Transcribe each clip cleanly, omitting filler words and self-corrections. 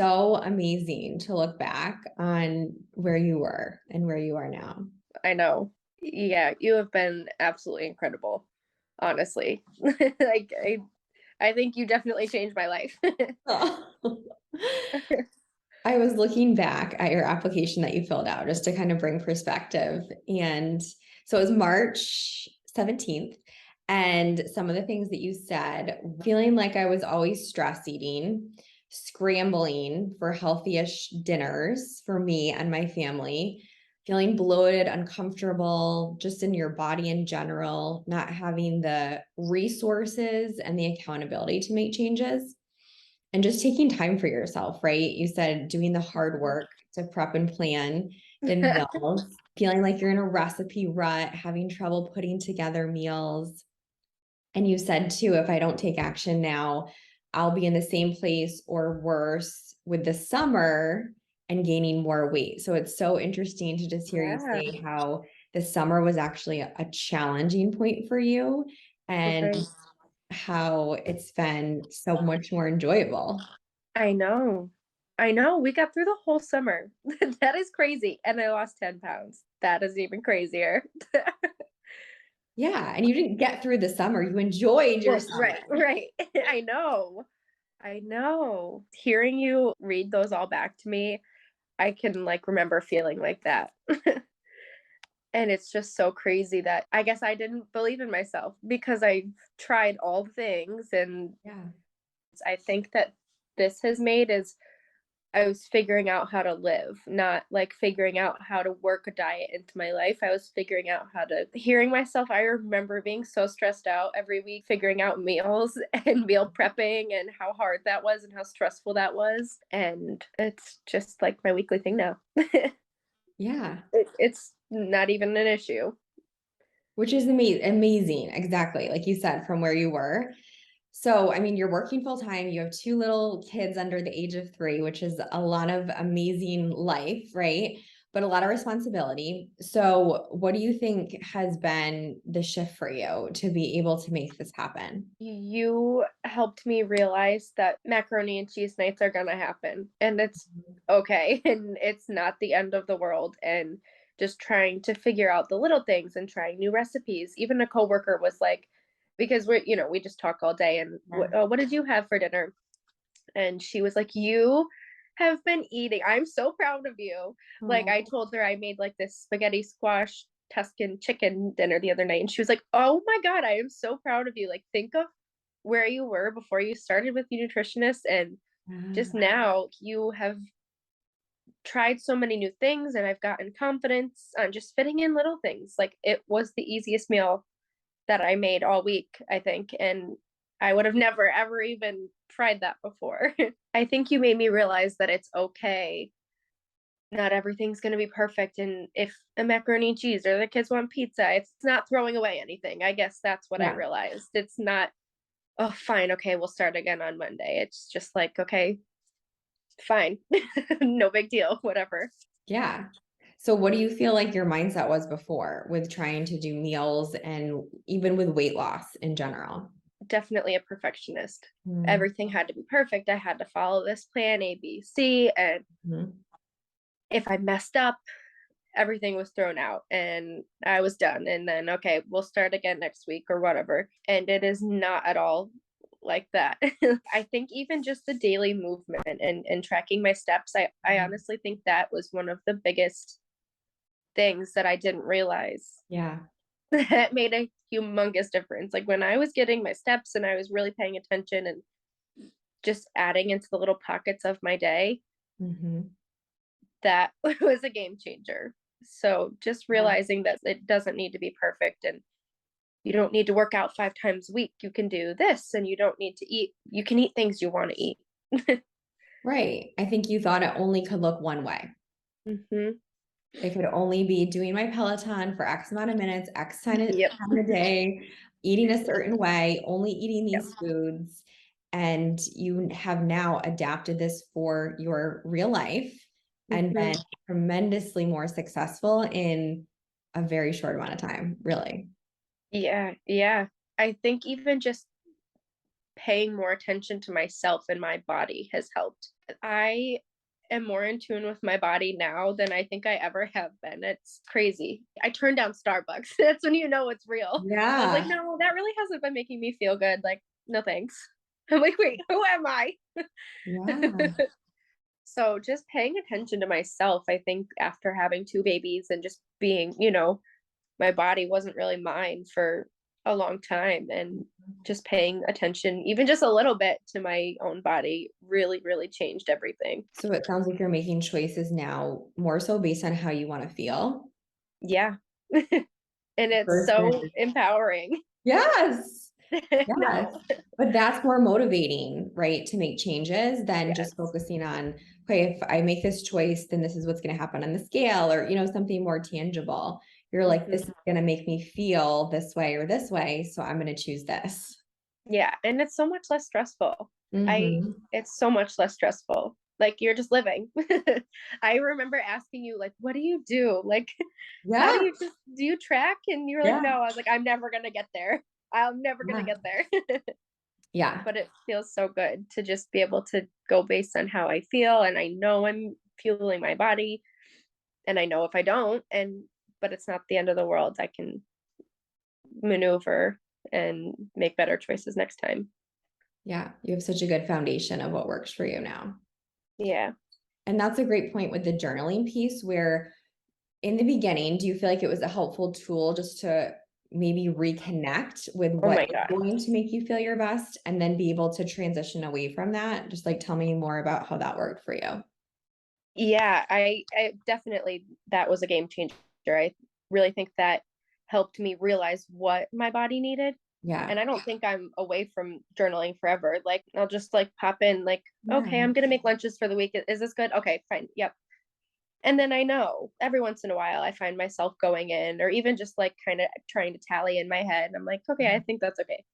so amazing to look back on where you were and where you are now. I know. Yeah, you have been absolutely incredible, honestly. Like, I think you definitely changed my life. I was looking back at your application that you filled out just to kind of bring perspective. And so it was March 17th. And some of the things that you said, feeling like I was always stress eating, scrambling for healthy-ish dinners for me and my family, feeling bloated, uncomfortable, just in your body in general, not having the resources and the accountability to make changes and just taking time for yourself, right? You said doing the hard work to prep and plan the meals, feeling like you're in a recipe rut, having trouble putting together meals. And you said too, if I don't take action now, I'll be in the same place or worse with the summer and gaining more weight. So it's so interesting to just hear you Yeah, say how the summer was actually a challenging point for you and right. how it's been so much more enjoyable. I know. I know. We got through the whole summer. That is crazy. And I lost 10 pounds. That is even crazier. Yeah, and you didn't get through the summer, you enjoyed your Well, summer. right, right. I know. I know. Hearing you read those all back to me, I can like remember feeling like that. And it's just so crazy that I guess I didn't believe in myself because I tried all the things. And Yeah, I think that this has made is I was figuring out how to live, not like figuring out how to work a diet into my life. I was figuring out how to hearing myself. I remember being so stressed out every week, figuring out meals and meal prepping and how hard that was and how stressful that was. And it's just like my weekly thing now. yeah, It's not even an issue. which is amazing, exactly, like you said, from where you were. So, I mean, you're working full time, you have 2 little kids under the age of 3, which is a lot of amazing life, right? But a lot of responsibility. So, what do you think has been the shift for you to be able to make this happen? You helped me realize that macaroni and cheese nights are gonna happen, and it's okay, and it's not the end of the world, and just trying to figure out the little things and trying new recipes. Even a coworker was like, because we just talk all day, and Yeah. what did you have for dinner? And she was like, "You have been eating. I'm so proud of you." Like I Oh, told her I made like this spaghetti squash Tuscan chicken dinner the other night, and she was like, "Oh my God, I am so proud of you. Like, think of where you were before you started with the nutritionist, and just yeah. now you have tried so many new things, and I've gotten confidence on just fitting in little things. Like, it was the easiest meal that I made all week, I think, and I would have never ever even tried that before." I think you made me realize that it's okay. Not everything's gonna be perfect, and if a macaroni and cheese or the kids want pizza, it's not throwing away anything. I guess that's what I Yeah. realized. It's not, "Oh, fine, okay, we'll start again on Monday." It's just like, "Okay, fine. No big deal, whatever." Yeah. So what do you feel like your mindset was before with trying to do meals and even with weight loss in general? Definitely a perfectionist. Mm, Everything had to be perfect. I had to follow this plan A, B, C, and mhm. if I messed up, everything was thrown out and I was done. And then, okay, we'll start again next week or whatever. And it is not at all like that. I think even just the daily movement and tracking my steps, I honestly think that was one of the biggest things that I didn't realize Yeah. that made a humongous difference. Like when I was getting my steps and I was really paying attention and just adding into the little pockets of my day, Mhm. that was a game changer. So just Yeah. realizing that it doesn't need to be perfect and you don't need to work out 5 times a week. You can do this and you don't need to eat. You can eat things you want to eat. Right. I think you thought it only could look one way. Hmm. It could only be doing my Peloton for X amount of minutes, X Yep. time a day, eating a certain way, only eating Yep. these foods. And you have now adapted this for your real life and Hmm. been tremendously more successful in a very short amount of time, really. Yeah. Yeah. I think even just paying more attention to myself and my body has helped. I am more in tune with my body now than I think I ever have been. It's crazy. I turned down Starbucks. That's when you know it's real. I was like, Yeah. no, that really hasn't been making me feel good. Like, no thanks. I'm like, wait, who am I? Yeah. So just paying attention to myself, I think after having two babies and just being, my body wasn't really mine for a long time, and just paying attention even just a little bit to my own body really, really changed everything. So it sounds like you're making choices now more so based on how you want to feel Yeah. And it's so versus empowering. yes. Yes. No. But that's more motivating, right? To make changes than Yes. just focusing on, okay, if I make this choice, then this is what's going to happen on the scale or, something more tangible. You're like, this Mhm. is going to make me feel this way or this way. So I'm going to choose this. Yeah, and it's so much less stressful. I Hmm. It's so much less stressful. Like, you're just living. I remember asking you, like, "What do you do? Like, how Yeah. do you track?" And you were like, Yeah. "No." I was like, "I'm never gonna get there. I'm never gonna Yeah. get there." Yeah. But it feels so good to just be able to go based on how I feel, and I know I'm fueling my body, and I know if I don't, but it's not the end of the world. I can maneuver and make better choices next time. Yeah. You have such a good foundation of what works for you now. Yeah. And that's a great point with the journaling piece where in the beginning, do you feel like it was a helpful tool just to maybe reconnect with Oh what my is god. going to make you feel your best and then be able to transition away from that? Just like tell me more about how that worked for you. Yeah, I definitely, that was a game changer. I really think that helped me realize what my body needed. Yeah. And I don't think I'm away from journaling forever. Like, I'll just like pop in, like, okay, Yeah. I'm gonna make lunches for the week. Is this good? Okay, fine. Yep. And then I know every once in a while I find myself going in, or even just like kind of trying to tally in my head. I'm like, okay, I think that's okay.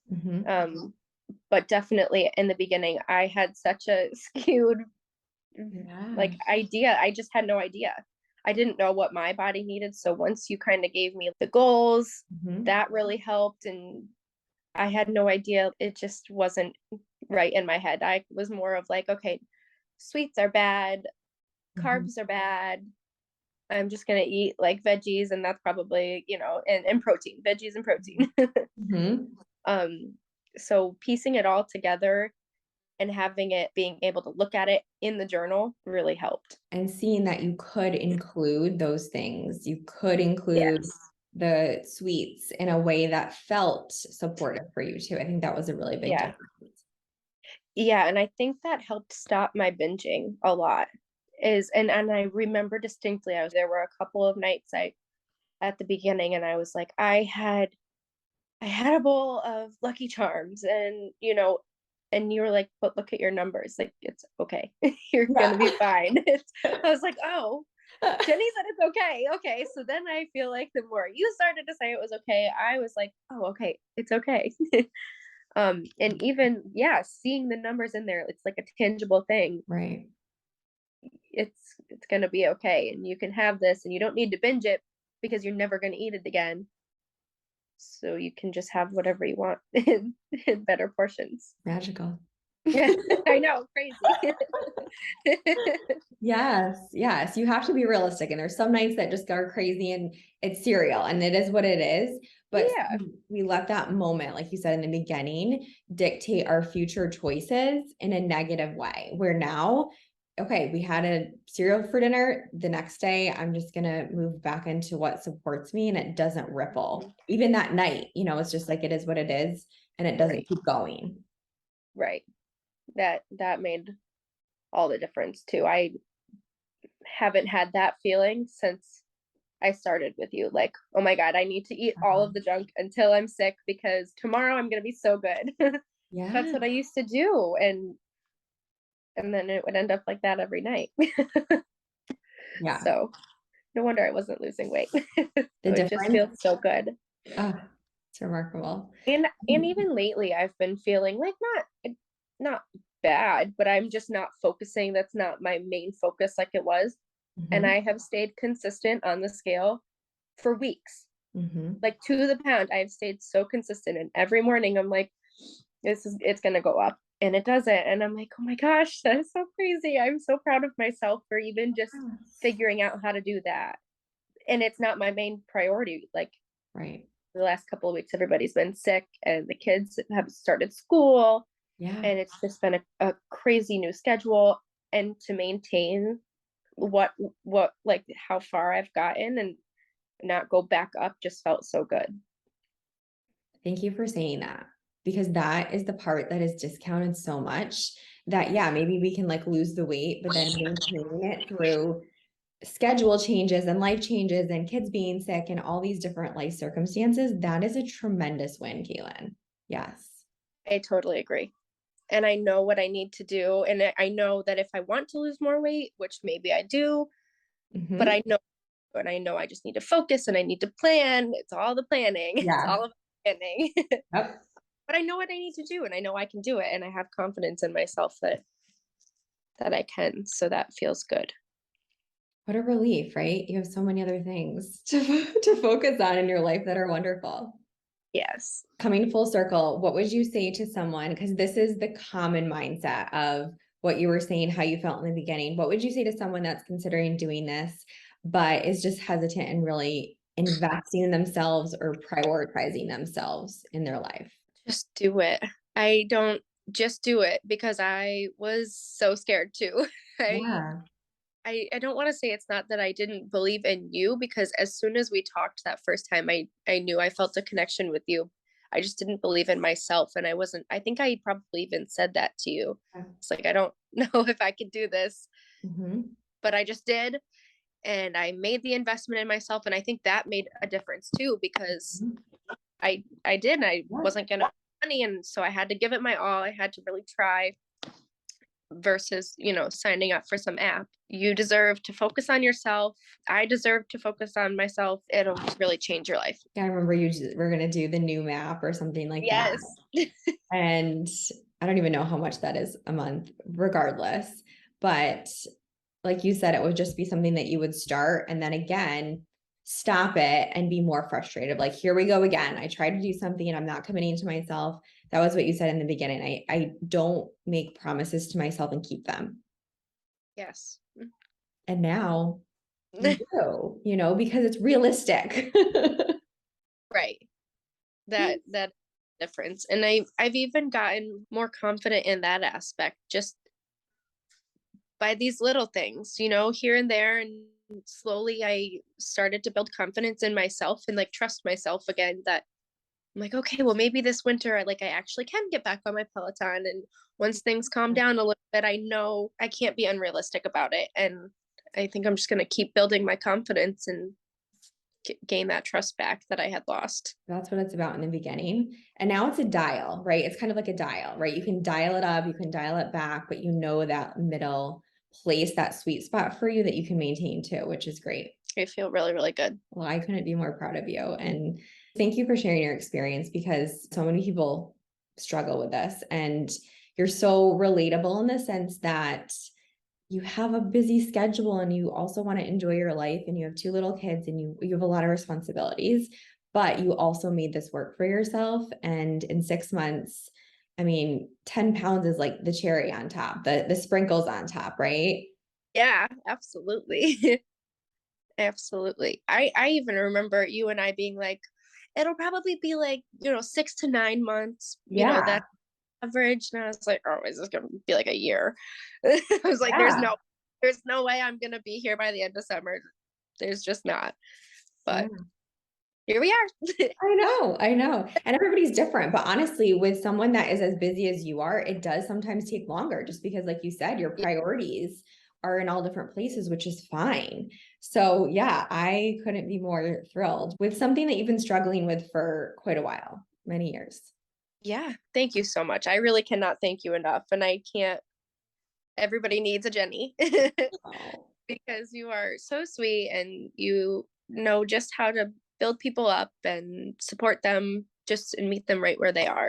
Hmm. Um, but definitely in the beginning, I had such a skewed Yeah. like idea. I just had no idea. I didn't know what my body needed. So once you kind of gave me the goals, Hmm. that really helped. And I had no idea. It just wasn't right in my head. I was more of like, okay, sweets are bad, Hmm. carbs are bad. I'm just gonna eat like veggies, and that's probably, and protein, veggies and protein. Hmm. um, so piecing it all together and having it being able to look at it in the journal really helped. And seeing that you could include those things, you could include Yes. the sweets in a way that felt supportive for you too. I think that was a really big Yeah. difference. Yeah, and I think that helped stop my binging a lot. And I remember distinctly, there were a couple of nights I at the beginning, and I was like, I had a bowl of Lucky Charms, and and you were like, but look at your numbers, like, it's okay. You're Yeah. gonna be fine. I was like, oh, Jenny said it's okay. Okay. So then I feel like the more you started to say it was okay, I was like, oh, okay, it's okay. And even, yeah, seeing the numbers in there, it's like a tangible thing. Right. It's gonna be okay. And you can have this, and you don't need to binge it because you're never gonna eat it again. So you can just have whatever you want in better portions. Magical. Yeah, I know, crazy. Yes, yes. You have to be realistic. And there's some nights that just are crazy and it's cereal and it is what it is. But Yeah. we let that moment, like you said in the beginning, dictate our future choices in a negative way. Where now, okay, we had a cereal for dinner. The next day, I'm just going to move back into what supports me and it doesn't ripple. Mhm. Even that night, it's just like it is what it is and it doesn't Right. keep going. Right. That made all the difference too. I haven't had that feeling since I started with you. Like, oh my God, I need to eat all of the junk until I'm sick because tomorrow I'm gonna be so good. That's Yeah. what I used to do. And then it would end up like that every night. Yeah. So no wonder I wasn't losing weight. The It just difference. feels so good. Ah, it's remarkable. And even lately I've been feeling like not bad, but I'm just not focusing. That's not my main focus like it was. And Mhm, I have stayed consistent on the scale for weeks. mhm. Like, to the pound, I've stayed so consistent, and every morning I'm like, it's gonna go up. And it doesn't. And I'm like, oh my gosh, that is so crazy. I'm so proud of myself for even just Yes. figuring out how to do that. And it's not my main priority. Like Right. the last couple of weeks, everybody's been sick and the kids have started school. Yeah. And it's just been a crazy new schedule. And to maintain what like how far I've gotten and not go back up just felt so good. Thank you for saying that because that is the part that is discounted so much that, yeah, maybe we can like lose the weight, but then maintaining it through schedule changes and life changes and kids being sick and all these different life circumstances, that is a tremendous win, Kaylin. Yes. I totally agree. And I know what I need to do. And I know that if I want to lose more weight, which maybe I do, but Mm-hmm. I know, and I know I just need to focus and I need to plan. It's all the planning. It's Yeah. all of planning. Yep. But I know what I need to do and I know I can do it. And I have confidence in myself that I can. So that feels good. What a relief, right? You have so many other things to focus on in your life that are wonderful. Yes. Coming full circle, what would you say to someone? Because this is the common mindset of what you were saying, how you felt in the beginning. What would you say to someone that's considering doing this, but is just hesitant and really investing in themselves or prioritizing themselves in their life? Just do it. I don't just do it because I was so scared too. I Yeah. I don't want to say it's not that I didn't believe in you because as soon as we talked that first time, I knew I felt a connection with you. I just didn't believe in myself, and I wasn't. I think I probably even said that to you. It's like I don't know if I could do this, Mm-hmm. but I just did, and I made the investment in myself, and I think that made a difference too because I did. And I Yeah. wasn't gonna money, and so I had to give it my all. I had to really try versus signing up for some app. You deserve to focus on yourself. I deserve to focus on myself. It'll really change your life. Yeah, I remember we're gonna do the new map or something like that. Yes. And I don't even know how much that is a month, regardless. But like you said, it would just be something that you would start and then again stop it and be more frustrated. Like, here we go again. I tried to do something and I'm not committing to myself. That was what you said in the beginning. I don't make promises to myself and keep them. Yes. And now you do, because it's realistic. Right. That difference. And I've even gotten more confident in that aspect just by these little things, here and there. And slowly I started to build confidence in myself and like trust myself again that I'm like, okay, well, maybe this winter, I actually can get back on my Peloton. And once things calm down a little bit, I know I can't be unrealistic about it. And I think I'm just going to keep building my confidence and gain that trust back that I had lost. That's what it's about in the beginning. And now it's a dial, right? It's kind of like a dial, right? You can dial it up, you can dial it back, but you know that middle place, that sweet spot for you that you can maintain too, which is great. I feel really, really good. Well, I couldn't be more proud of you. And thank you for sharing your experience because so many people struggle with this. And you're so relatable in the sense that you have a busy schedule and you also want to enjoy your life and you have two little kids and you have a lot of responsibilities, but you also made this work for yourself. And in 6 months, I mean, 10 pounds is like the cherry on top, the sprinkles on top, right? Yeah, absolutely. Absolutely. I even remember you and I being like, it'll probably be like, 6 to 9 months, Yeah. that average. And I was like, oh, is this gonna be like a year? I was like, Yeah. there's no way I'm gonna be here by the end of summer. There's just not. Yeah. But here we are. I know. And everybody's different. But honestly, with someone that is as busy as you are, it does sometimes take longer just because, like you said, your Yeah. priorities are in all different places, which is fine. So, yeah, I couldn't be more thrilled with something that you've been struggling with for quite a while, many years. Yeah. Thank you so much. I really cannot thank you enough. And I can't, everybody needs a Jenny Oh, because you are so sweet and you know just how to build people up and support them just and meet them right where they are.